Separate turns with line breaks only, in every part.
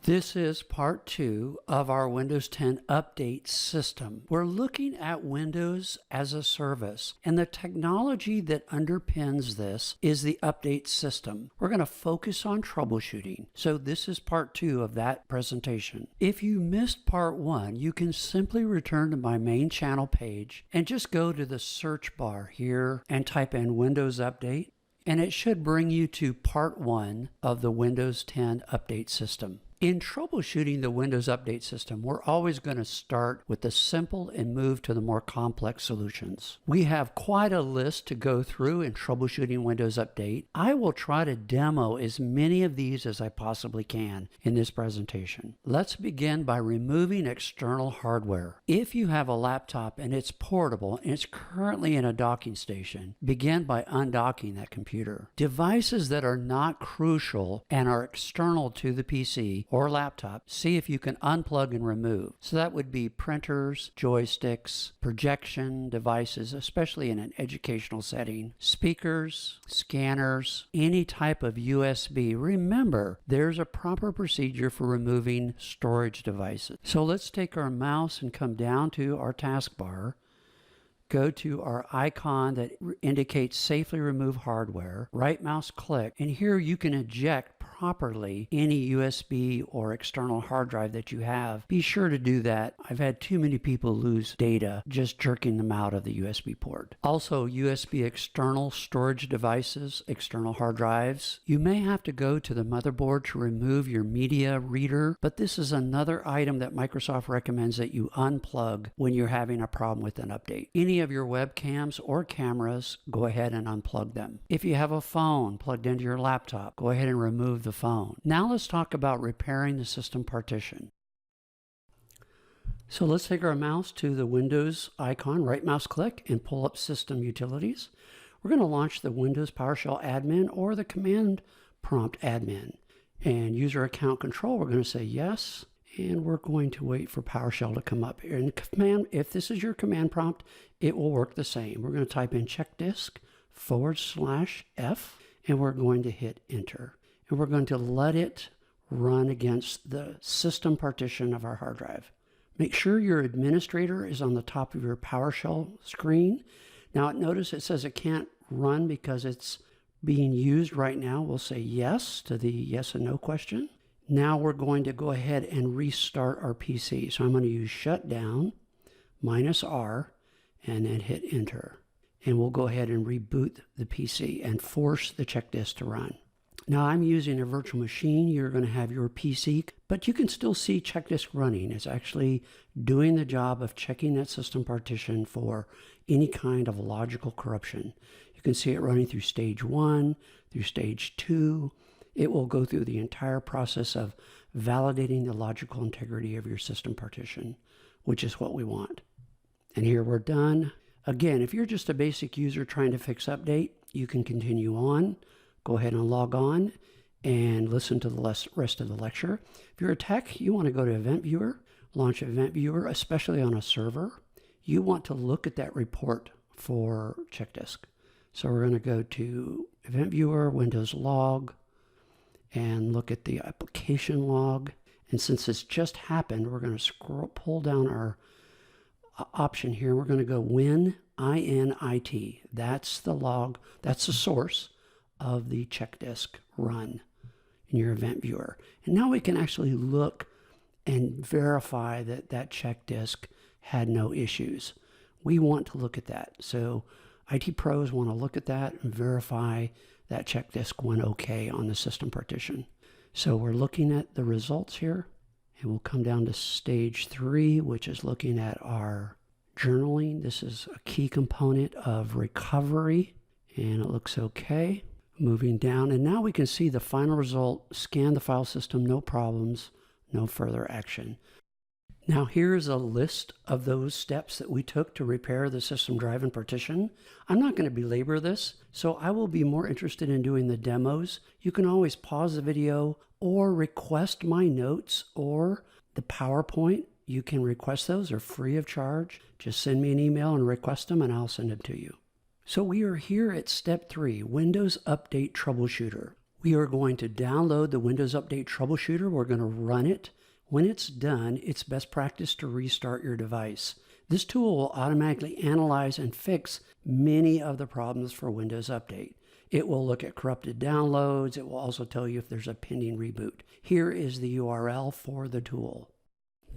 This is part 2 of our Windows 10 update system. We're looking at Windows as a service, and the technology that underpins this is the update system. We're going to focus on troubleshooting, so this is part 2 of that presentation. If you missed part 1, you can simply return to my main channel page and just go to the search bar here and type in Windows Update, and it should bring you to part 1 of the Windows 10 update system. In troubleshooting the Windows Update system, we're always going to start with the simple and move to the more complex solutions. We have quite a list to go through in troubleshooting Windows Update. I will try to demo as many of these as I possibly can in this presentation. Let's begin by removing external hardware. If you have a laptop and it's portable and it's currently in a docking station, begin by undocking that computer. Devices that are not crucial and are external to the PC or laptop, see if you can unplug and remove. So that would be printers, joysticks, projection devices, especially in an educational setting, speakers, scanners, any type of USB. Remember, there's a proper procedure for removing storage devices. So let's take our mouse and come down to our taskbar. Go to our icon that indicates safely remove hardware, right mouse click, and here you can eject properly any USB or external hard drive that you have. Be sure to do that. I've had too many people lose data just jerking them out of the USB port. Also, USB external storage devices, external hard drives. You may have to go to the motherboard to remove your media reader, but this is another item that Microsoft recommends that you unplug when you're having a problem with an update. Any of your webcams or cameras, go ahead and unplug them. If you have a phone plugged into your laptop, go ahead and remove the phone. Now let's talk about repairing the system partition. So let's take our mouse to the Windows icon, right mouse click, and pull up System Utilities. We're going to launch the Windows PowerShell admin or the command prompt admin. And user account control, we're going to say yes. And we're going to wait for PowerShell to come up here. And command, if this is your command prompt, it will work the same. We're going to type in checkdisk /F, and we're going to hit enter. And we're going to let it run against the system partition of our hard drive. Make sure your administrator is on the top of your PowerShell screen. Now notice it says it can't run because it's being used right now. We'll say yes to the yes and no question. Now we're going to go ahead and restart our PC. So I'm going to use shutdown -R and then hit enter. And we'll go ahead and reboot the PC and force the check disk to run. Now I'm using a virtual machine. You're going to have your PC, but you can still see check disk running. It's actually doing the job of checking that system partition for any kind of logical corruption. You can see it running through stage 1, through stage 2. It will go through the entire process of validating the logical integrity of your system partition, which is what we want. And here we're done. Again, if you're just a basic user trying to fix update, you can continue on. Go ahead and log on and listen to the rest of the lecture. If you're a tech, you want to go to Event Viewer, launch Event Viewer, especially on a server. You want to look at that report for check disk. So we're going to go to Event Viewer, Windows Log, and look at the application log. And since it's just happened, we're going to pull down our option here. We're going to go INIT. That's the log, that's the source of the check disk run in your event viewer. And now we can actually look and verify that that check disk had no issues. We want to look at that. So IT pros want to look at that and verify that check disk went okay on the system partition. So we're looking at the results here, and we'll come down to stage 3, which is looking at our journaling. This is a key component of recovery, and it looks okay. Moving down, and now we can see the final result. Scan the file system, no problems, no further action. Now here's a list of those steps that we took to repair the system drive and partition. I'm not going to belabor this, so I will be more interested in doing the demos. You can always pause the video or request my notes or the PowerPoint. You can request those, they're free of charge. Just send me an email and request them and I'll send them to you. So we are here at step 3, Windows Update Troubleshooter. We are going to download the Windows Update Troubleshooter. We're going to run it. When it's done, it's best practice to restart your device. This tool will automatically analyze and fix many of the problems for Windows Update. It will look at corrupted downloads. It will also tell you if there's a pending reboot. Here is the URL for the tool.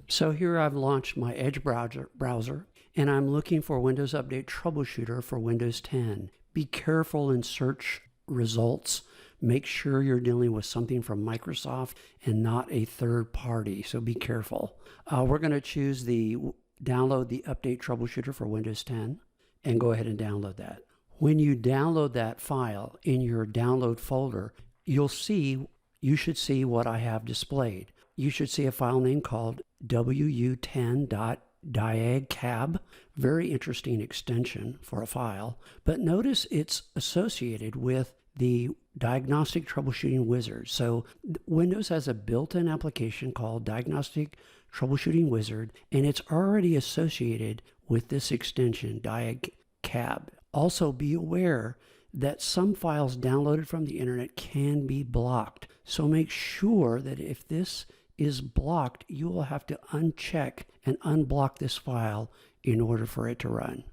So here I've launched my Edge browser, and I'm looking for Windows Update Troubleshooter for Windows 10. Be careful in search results. Make sure you're dealing with something from Microsoft and not a third party, so be careful. We're going to choose download the Update Troubleshooter for Windows 10 and go ahead and download that. When you download that file in your download folder, you should see what I have displayed. You should see a file name called wu10.diagcab. Very interesting extension for a file, but notice it's associated with the Diagnostic Troubleshooting Wizard. So Windows has a built-in application called Diagnostic Troubleshooting Wizard, and it's already associated with this extension, diagcab. Also be aware that some files downloaded from the internet can be blocked. So make sure that if this is blocked, you will have to uncheck and unblock this file in order for it to run.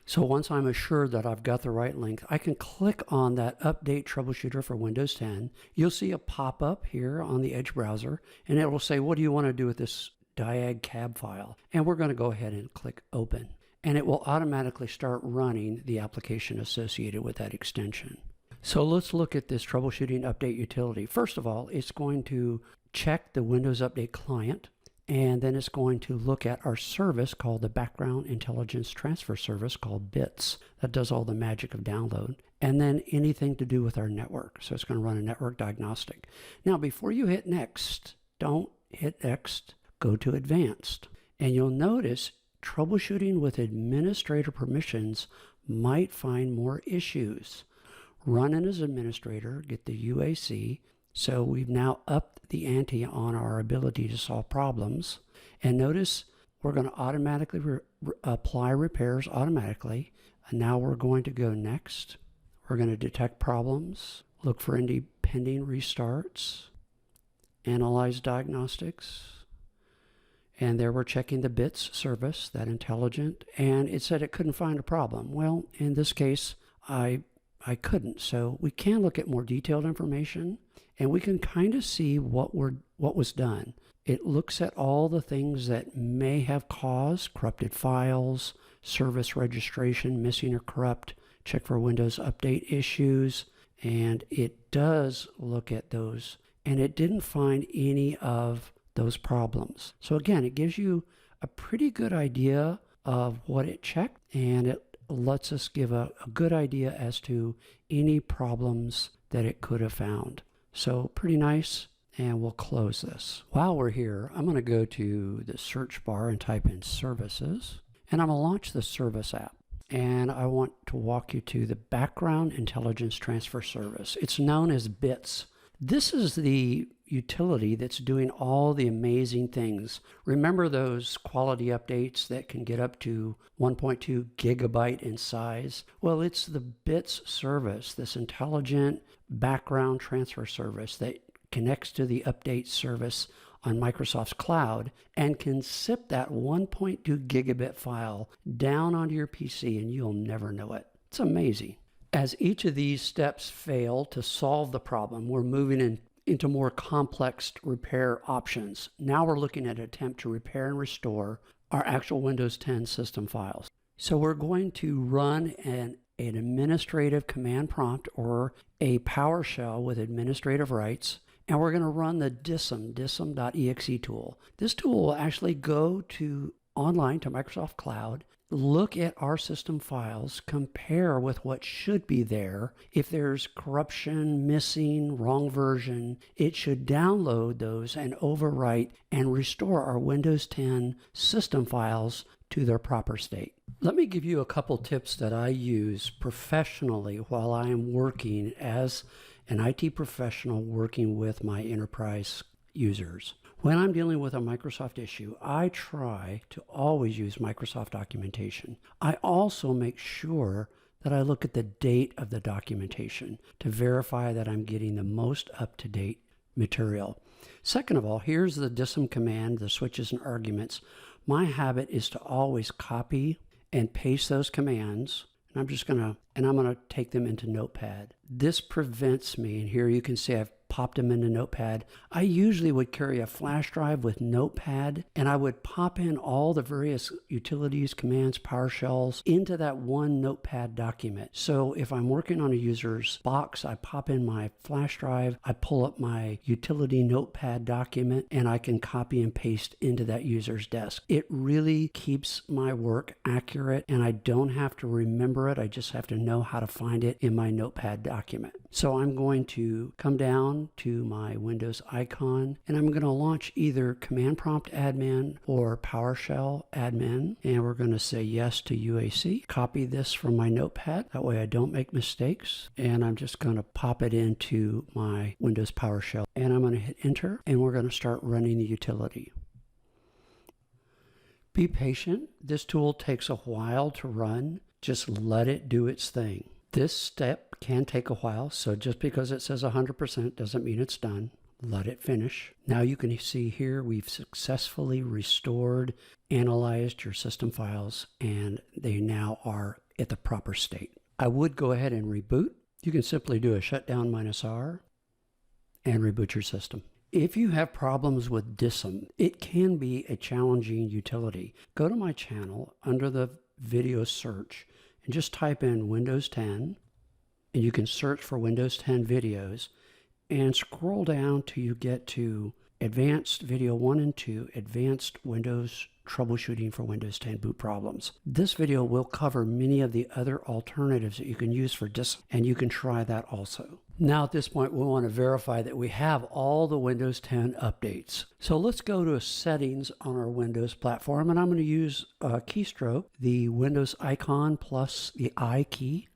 So once I'm assured that I've got the right link, I can click on that Update Troubleshooter for Windows 10. You'll see a pop-up here on the Edge browser, and it will say, what do you want to do with this diagcab file? And we're going to go ahead and click Open. And it will automatically start running the application associated with that extension. So let's look at this Troubleshooting Update utility. First of all, it's going to check the Windows Update client, and then it's going to look at our service called the Background Intelligence Transfer Service called BITS. That does all the magic of download. And then anything to do with our network. So it's going to run a network diagnostic. Now, before you hit Next, don't hit Next, go to Advanced. And you'll notice troubleshooting with administrator permissions might find more issues. Run it as administrator, get the UAC. So we've now upped the ante on our ability to solve problems. And notice we're going to automatically apply repairs automatically. And now we're going to go next. We're going to detect problems, look for any pending restarts, analyze diagnostics. And there we're checking the BITS service, that intelligent, and it said it couldn't find a problem. Well, in this case, I couldn't. So we can look at more detailed information, and we can kind of see what was done. It looks at all the things that may have caused corrupted files, service registration, missing or corrupt, check for Windows Update issues, and it does look at those, and it didn't find any of those problems. So again, it gives you a pretty good idea of what it checked, and it lets us give a good idea as to any problems that it could have found. So pretty nice, and we'll close this. While we're here, I'm going to go to the search bar and type in services, and I'm going to launch the service app. And I want to walk you to the Background Intelligence Transfer Service. It's known as BITS. This is the utility that's doing all the amazing things. Remember those quality updates that can get up to 1.2 gigabyte in size? Well, it's the BITS service, this intelligent background transfer service that connects to the update service on Microsoft's cloud and can zip that 1.2 gigabit file down onto your PC and you'll never know it. It's amazing. As each of these steps fail to solve the problem, we're moving into more complex repair options. Now we're looking at an attempt to repair and restore our actual Windows 10 system files. So we're going to run an administrative command prompt or a PowerShell with administrative rights, and we're going to run the dism.exe tool. This tool will actually go online to Microsoft Cloud look at our system files, compare with what should be there. If there's corruption, missing, wrong version, it should download those and overwrite and restore our Windows 10 system files to their proper state. Let me give you a couple tips that I use professionally while I am working as an IT professional working with my enterprise users. When I'm dealing with a Microsoft issue, I try to always use Microsoft documentation. I also make sure that I look at the date of the documentation to verify that I'm getting the most up-to-date material. Second of all, here's the dism command, the switches and arguments. My habit is to always copy and paste those commands, and I'm gonna take them into Notepad. This prevents me, and here you can see I've popped them into Notepad. I usually would carry a flash drive with Notepad, and I would pop in all the various utilities, commands, PowerShells into that one Notepad document. So if I'm working on a user's box, I pop in my flash drive, I pull up my utility Notepad document, and I can copy and paste into that user's desk. It really keeps my work accurate, and I don't have to remember it. I just have to know how to find it in my Notepad document. So I'm going to come down to my Windows icon, and I'm going to launch either Command Prompt Admin or PowerShell Admin, and we're going to say yes to UAC. Copy this from my Notepad, that way I don't make mistakes, and I'm just going to pop it into my Windows PowerShell, and I'm going to hit enter, and we're going to start running the utility. Be patient. This tool takes a while to run. Just let it do its thing. This step can take a while, so just because it says 100% doesn't mean it's done. Let it finish. Now you can see here we've successfully restored, analyzed your system files, and they now are at the proper state. I would go ahead and reboot. You can simply do a shutdown -R and reboot your system. If you have problems with dism, it can be a challenging utility. Go to my channel under the video search and just type in Windows 10, and you can search for Windows 10 videos and scroll down till you get to Advanced Video 1 and 2, Advanced Windows Troubleshooting for Windows 10 Boot Problems. This video will cover many of the other alternatives that you can use for dism, and you can try that also. Now at this point, we want to verify that we have all the Windows 10 updates. So let's go to settings on our Windows platform, and I'm going to use a keystroke, the Windows icon plus the I key,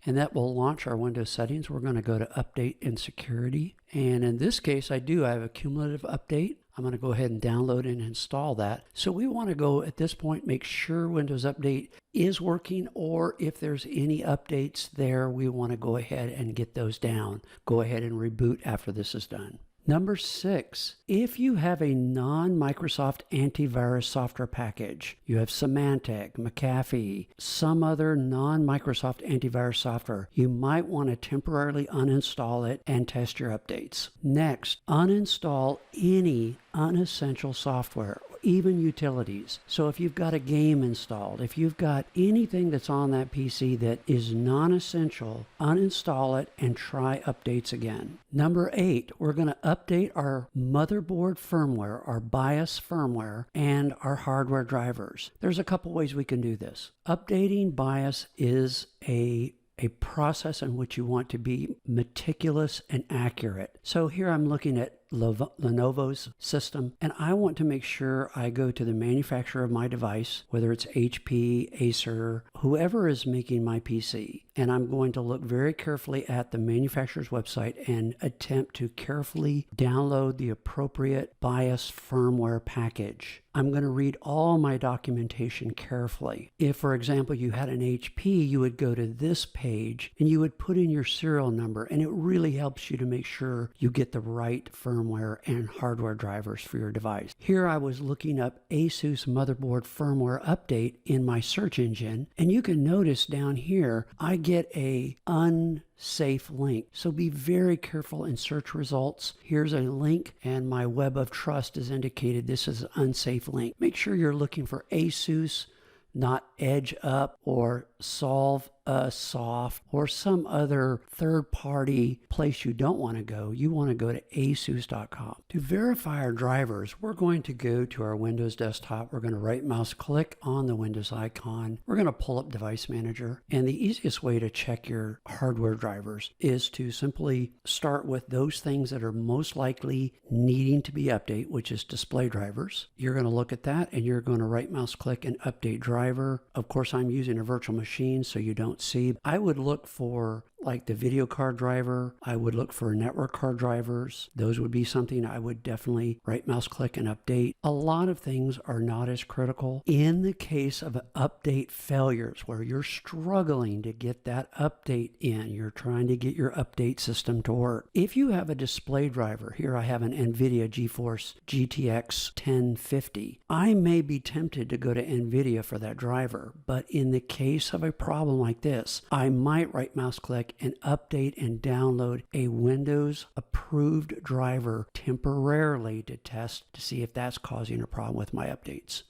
and that will launch our Windows settings. We're going to go to Update and Security, and in this case, I have a cumulative update. I'm going to go ahead and download and install that. So we want to go at this point, make sure Windows Update is working, or if there's any updates there, we want to go ahead and get those down. Go ahead and reboot after this is done. Number 6, if you have a non-Microsoft antivirus software package, you have Symantec, McAfee, some other non-Microsoft antivirus software, you might want to temporarily uninstall it and test your updates. Next, uninstall any unessential software, even utilities. So if you've got a game installed, if you've got anything that's on that PC that is non-essential, uninstall it and try updates again. Number 8, we're going to update our motherboard firmware, our BIOS firmware, and our hardware drivers. There's a couple ways we can do this. Updating BIOS is a process in which you want to be meticulous and accurate. So here I'm looking at Lenovo's system, and I want to make sure I go to the manufacturer of my device, whether it's HP, Acer, whoever is making my PC, and I'm going to look very carefully at the manufacturer's website and attempt to carefully download the appropriate BIOS firmware package. I'm going to read all my documentation carefully. If, for example, you had an HP, you would go to this page and you would put in your serial number, and it really helps you to make sure you get the right firmware and hardware drivers for your device. Here I was looking up ASUS motherboard firmware update in my search engine, and you can notice down here I get a unsafe link. So be very careful in search results. Here's a link, and my web of trust is indicated this is an unsafe link. Make sure you're looking for ASUS, not Edge Up or Solve Soft or some other third-party place you don't want to go, you want to go to asus.com. To verify our drivers, we're going to go to our Windows desktop. We're going to right mouse click on the Windows icon. We're going to pull up Device Manager. And the easiest way to check your hardware drivers is to simply start with those things that are most likely needing to be updated, which is display drivers. You're going to look at that and you're going to right mouse click and update driver. Of course, I'm using a virtual machine, so you don't see. I would look for like the video card driver. I would look for network card drivers. Those would be something I would definitely right mouse click and update. A lot of things are not as critical. In the case of update failures where you're struggling to get that update in, you're trying to get your update system to work. If you have a display driver, here I have an NVIDIA GeForce GTX 1050. I may be tempted to go to NVIDIA for that driver, but in the case of a problem like this, I might right mouse click and update and download a Windows approved driver temporarily to test to see if that's causing a problem with my updates.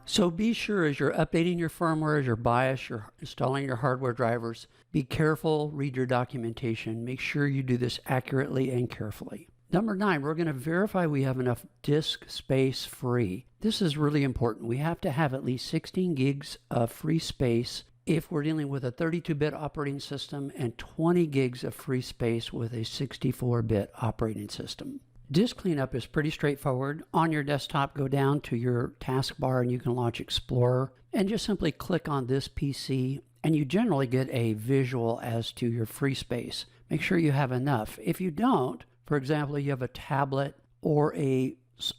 So be sure as you're updating your firmware, as your BIOS, you're installing your hardware drivers, be careful, read your documentation, make sure you do this accurately and carefully. Number 9, we're going to verify we have enough disk space free. This is really important. We have to have at least 16 gigs of free space if we're dealing with a 32-bit operating system and 20 gigs of free space with a 64-bit operating system. Disk cleanup is pretty straightforward. On your desktop, go down to your taskbar and you can launch Explorer and just simply click on this PC and you generally get a visual as to your free space. Make sure you have enough. If you don't, for example, you have a tablet or a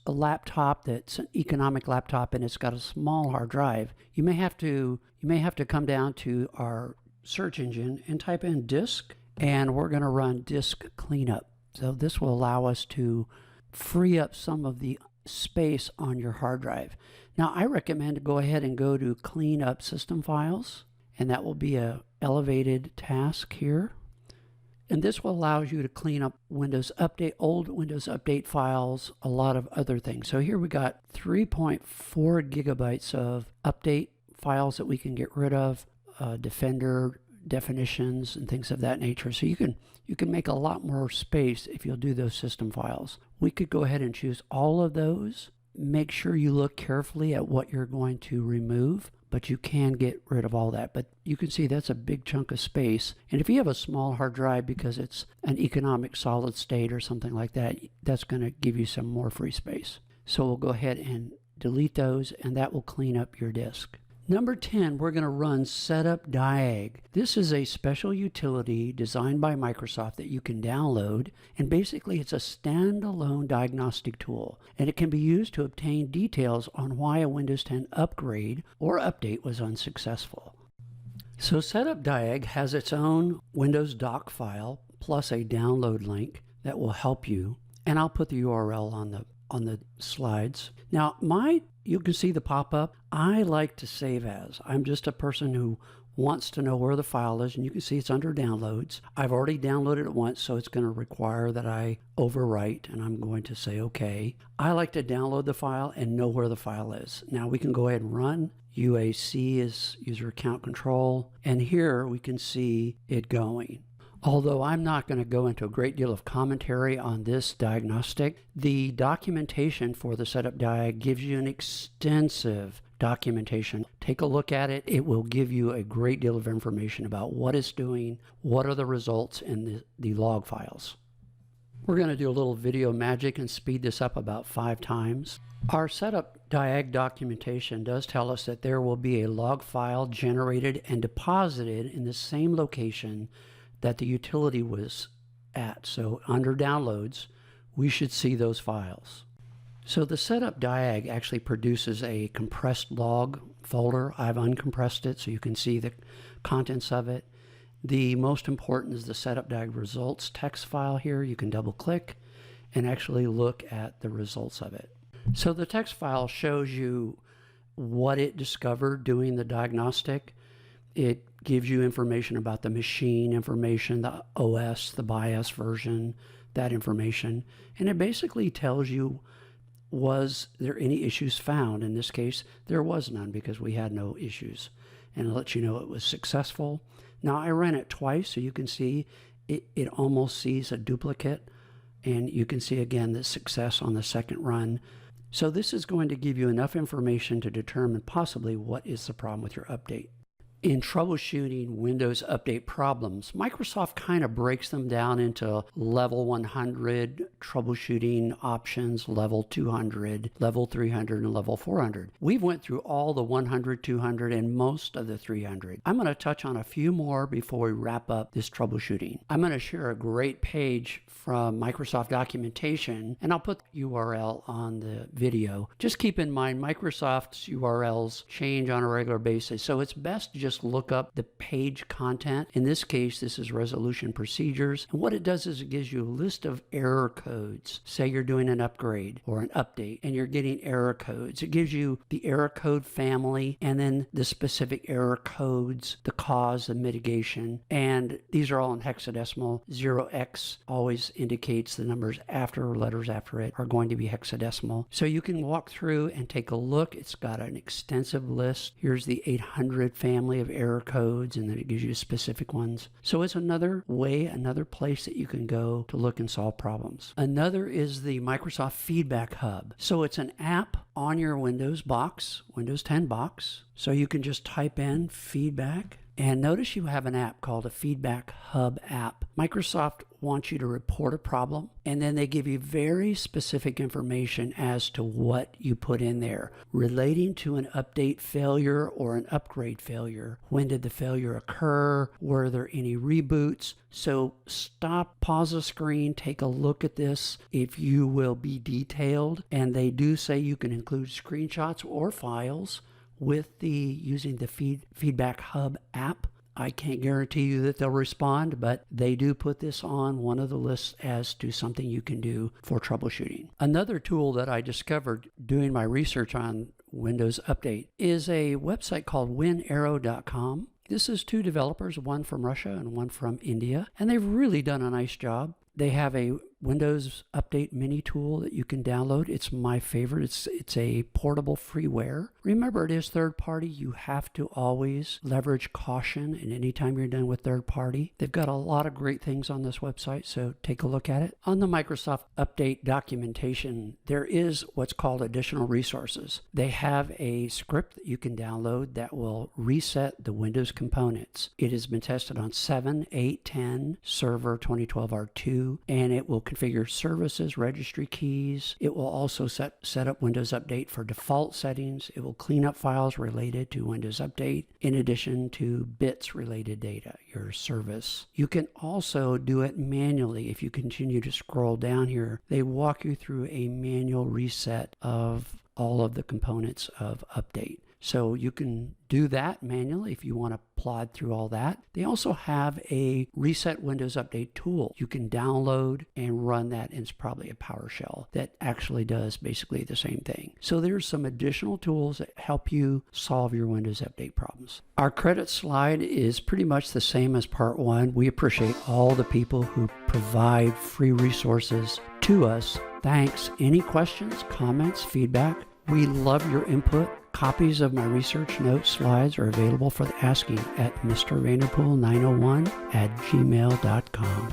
laptop that's an economic laptop and it's got a small hard drive, you may have to come down to our search engine and type in disk, and we're going to run disk cleanup. So this will allow us to free up some of the space on your hard drive. Now I recommend to go ahead and go to clean up system files, and that will be a elevated task here. And this will allow you to clean up Windows Update, old Windows Update files, a lot of other things. So here we got 3.4 gigabytes of update files that we can get rid of, Defender definitions and things of that nature. So you can make a lot more space if you'll do those system files. We could go ahead and choose all of those. Make sure you look carefully at what you're going to remove, but you can get rid of all that. But you can see that's a big chunk of space. And if you have a small hard drive because it's an economic solid state or something like that, that's going to give you some more free space. So we'll go ahead and delete those, and that will clean up your disk. Number 10, we're going to run Setup Diag. This is a special utility designed by Microsoft that you can download, and basically it's a standalone diagnostic tool, and it can be used to obtain details on why a Windows 10 upgrade or update was unsuccessful. So Setup Diag has its own Windows doc file plus a download link that will help you, and I'll put the URL on the slides. Now you can see the pop-up. I like to save as. I'm just a person who wants to know where the file is, and you can see it's under downloads. I've already downloaded it once, so it's going to require that I overwrite, and I'm going to say okay. I like to download the file and know where the file is. Now we can go ahead and run. UAC is user account control, and here we can see it going. Although I'm not going to go into a great deal of commentary on this diagnostic, the documentation for the Setup Diag gives you an extensive documentation. Take a look at it. It will give you a great deal of information about what it's doing, what are the results in the log files. We're going to do a little video magic and speed this up about 5 times. Our Setup Diag documentation does tell us that there will be a log file generated and deposited in the same location that the utility was at. So under downloads, we should see those files. So the Setup Diag actually produces a compressed log folder. I've uncompressed it so you can see the contents of it. The most important is the Setup Diag results text file here. You can double click and actually look at the results of it. So the text file shows you what it discovered doing the diagnostic. It gives you information about the machine information, the OS, the BIOS version, that information. And it basically tells you, was there any issues found? In this case, there was none because we had no issues. And it lets you know it was successful. Now, I ran it twice, so you can see it almost sees a duplicate. And you can see again the success on the second run. So this is going to give you enough information to determine possibly what is the problem with your update. In troubleshooting Windows Update problems, Microsoft kind of breaks them down into level 100 troubleshooting options, level 200, level 300, and level 400. We've went through all the 100, 200, and most of the 300. I'm going to touch on a few more before we wrap up this troubleshooting. I'm going to share a great page from Microsoft documentation, and I'll put the URL on the video. Just keep in mind, Microsoft's URLs change on a regular basis, so it's best to just look up the page content. In this case, this is resolution procedures, and what it does is it gives you a list of error codes. Say you're doing an upgrade or an update, and you're getting error codes. It gives you the error code family, and then the specific error codes, the cause, the mitigation, and these are all in hexadecimal. 0x always indicates the numbers after or letters after it are going to be hexadecimal. So you can walk through and take a look. It's got an extensive list. Here's the 800 family of error codes, and then it gives you specific ones. So it's another way, another place that you can go to look and solve problems. Another is the Microsoft Feedback Hub. So it's an app on your Windows box, Windows 10 box. So you can just type in feedback. And notice you have an app called a Feedback Hub app. Microsoft wants you to report a problem, and then they give you very specific information as to what you put in there relating to an update failure or an upgrade failure. When did the failure occur? Were there any reboots? So stop, pause the screen, take a look at this. If you will be detailed, and they do say you can include screenshots or files with using the Feedback Hub app. I can't guarantee you that they'll respond, but they do put this on one of the lists as to something you can do for troubleshooting. Another tool that I discovered doing my research on Windows Update is a website called winarrow.com. This is two developers, one from Russia and one from India, and they've really done a nice job. They have a Windows Update mini tool that you can download. It's my favorite. It's a portable freeware. Remember, it is third party. You have to always leverage caution, and anytime you're done with third party. They've got a lot of great things on this website, so take a look at it. On the Microsoft Update documentation, there is what's called additional resources. They have a script that you can download that will reset the Windows components. It has been tested on 7, 8, 10, Server 2012 R2, and it will configure services, registry keys. It will also set up Windows Update for default settings. It will clean up files related to Windows Update, in addition to bits related data, your service. You can also do it manually. If you continue to scroll down here, they walk you through a manual reset of all of the components of Update. So you can do that manually if you want to plod through all that. They also have a Reset Windows Update tool. You can download and run that, and it's probably a PowerShell that actually does basically the same thing. So there's some additional tools that help you solve your Windows Update problems. Our credit slide is pretty much the same as part one. We appreciate all the people who provide free resources to us. Thanks. Any questions, comments, feedback? We love your input. Copies of my research notes slides are available for the asking at mrvanderpool901@gmail.com.